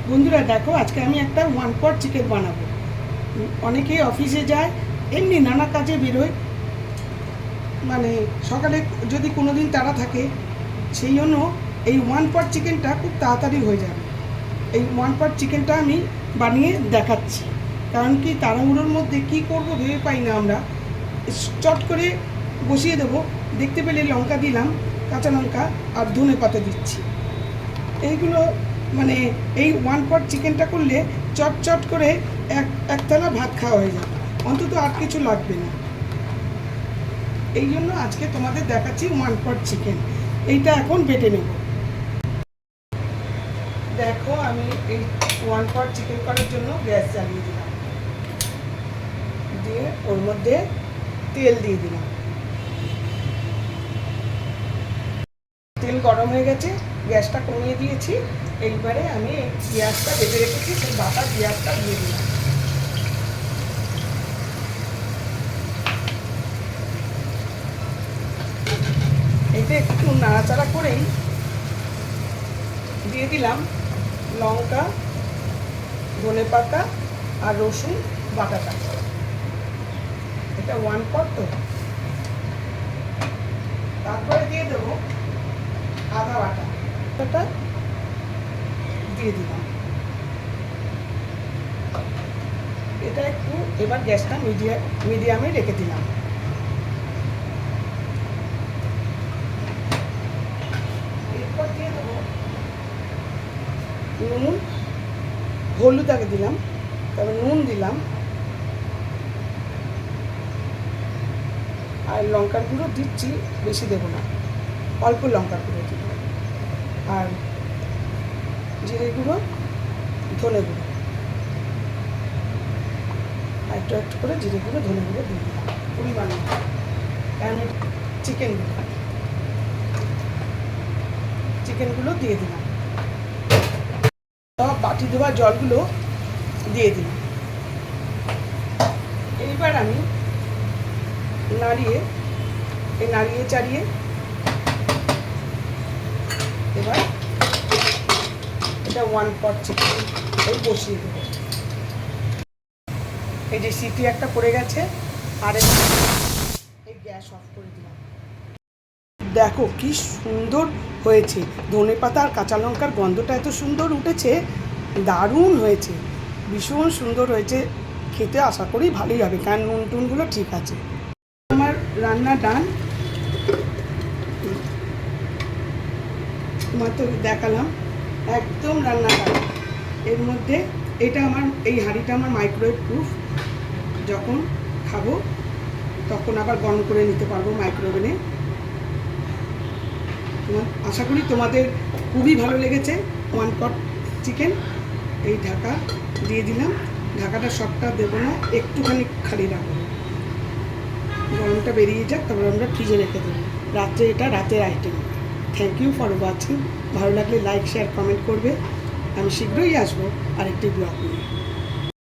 বন্ধুরা দেখো, আজকে আমি একটা ওয়ান পট চিকেন বানাবো। অনেকে অফিসে যায়, এমনি নানা কাজে বেরোয়, মানে সকালে যদি কোনো দিন তাড়া থাকে, সেই জন্য এই ওয়ান পট চিকেনটা খুব তাড়াতাড়ি হয়ে যাবে। এই ওয়ান পট চিকেনটা আমি বানিয়ে দেখাচ্ছি, কারণ কি তাড়াহুড়োর মধ্যে কি করব ভেবে পাই না আমরা। চট করে বসিয়ে দেবো, দেখতে পেলে লঙ্কা দিলাম, কাঁচা লঙ্কা আর ধনে পাতা দিচ্ছি। এইগুলো মানে এই ওয়ান পট চিকেনটা করলে চট চট করে এক থালা ভাত খাওয়া হয়ে যাবে, অন্তত আর কিছু লাগবে না। এই জন্য আজকে তোমাদের দেখাচ্ছি ওয়ান পট চিকেন। এইটা এখন বেটে নেব। দেখো, আমি এই ওয়ান পট চিকেন করার জন্য গ্যাস জ্বালিয়ে দিলাম, দিয়ে ওর মধ্যে তেল দিয়ে দিলাম। তেল গরম হয়ে গেছে, গ্যাসটা কমিয়ে দিয়েছি। এইবারে আমি পেঁয়াজটা বেটে রেখেছি, সেই বাটা পেঁয়াজটা দিয়ে দিলাম। এতে একটু নাড়াচাড়া করেই দিয়ে দিলাম লঙ্কা, ধনে পাতা আর রসুন বাটাটা। এটা ওয়ান পট তো। তারপরে দিয়ে দেবো আদা বাটা দিয়ে দিলাম। এটা একটু এবার গ্যাসটা মিডিয়ামে রেখে দিলাম। এরপর দিয়ে দেবো নুন, হলুদ আগে দিলাম, তারপর নুন দিলাম, আর লঙ্কার গুঁড়ো দিচ্ছি, বেশি দেবো না, অল্প লঙ্কার গুঁড়ো দিব, আর জিরে গুঁড়ো, ধনে গুঁড়ো, আর একটু একটু করে জিরে গুঁড়ো, ধনে গুঁড়ো দিয়ে দিলাম পরিমাণ মতো। কারণ চিকেনগুলো দিয়ে দিলাম, সব বাটি ধোয়া জলগুলো দিয়ে দিলাম। এইবার আমি নাড়িয়ে চাড়িয়ে এবার এটা ওয়ান পট চিকেন এই বসিয়ে দেবো। এই যে সিটি একটা পড়ে গেছে, আর এই গ্যাস অফ করে দিলাম। দেখো কি সুন্দর হয়েছে, ধনে পাতা আর কাঁচা লঙ্কার গন্ধটা এত সুন্দর উঠেছে, দারুণ হয়েছে, ভীষণ সুন্দর হয়েছে। খেতে আশা করি ভালোই হবে, কারণ নুন টুনগুলো ঠিক আছে। আমার রান্না ডান, তোমার তো দেখালাম, একদম রান্না ডান। এর মধ্যে এটা আমার এই হাঁড়িটা আমার মাইক্রোওয়েভ প্রুফ, যখন খাবো তখন আবার গরম করে নিতে পারবো মাইক্রোওভেনে। আশা করি তোমাদের খুবই ভালো লেগেছে ওয়ান পট চিকেন। এই ঢাকা দিয়ে দিলাম, ঢাকাটা সবটা দেবো না, একটুখানি খালি রাখবো, গরমটা বেরিয়ে যাক, তারপর আমরা ফ্রিজে রেখে দেবো। রাত্রে এটা রাতের item. Thank you for watching. ভালো লাগলে লাইক, শেয়ার, কমেন্ট করবে। আমি শীঘ্রই আসবো আরেকটি ব্লগ নিয়ে।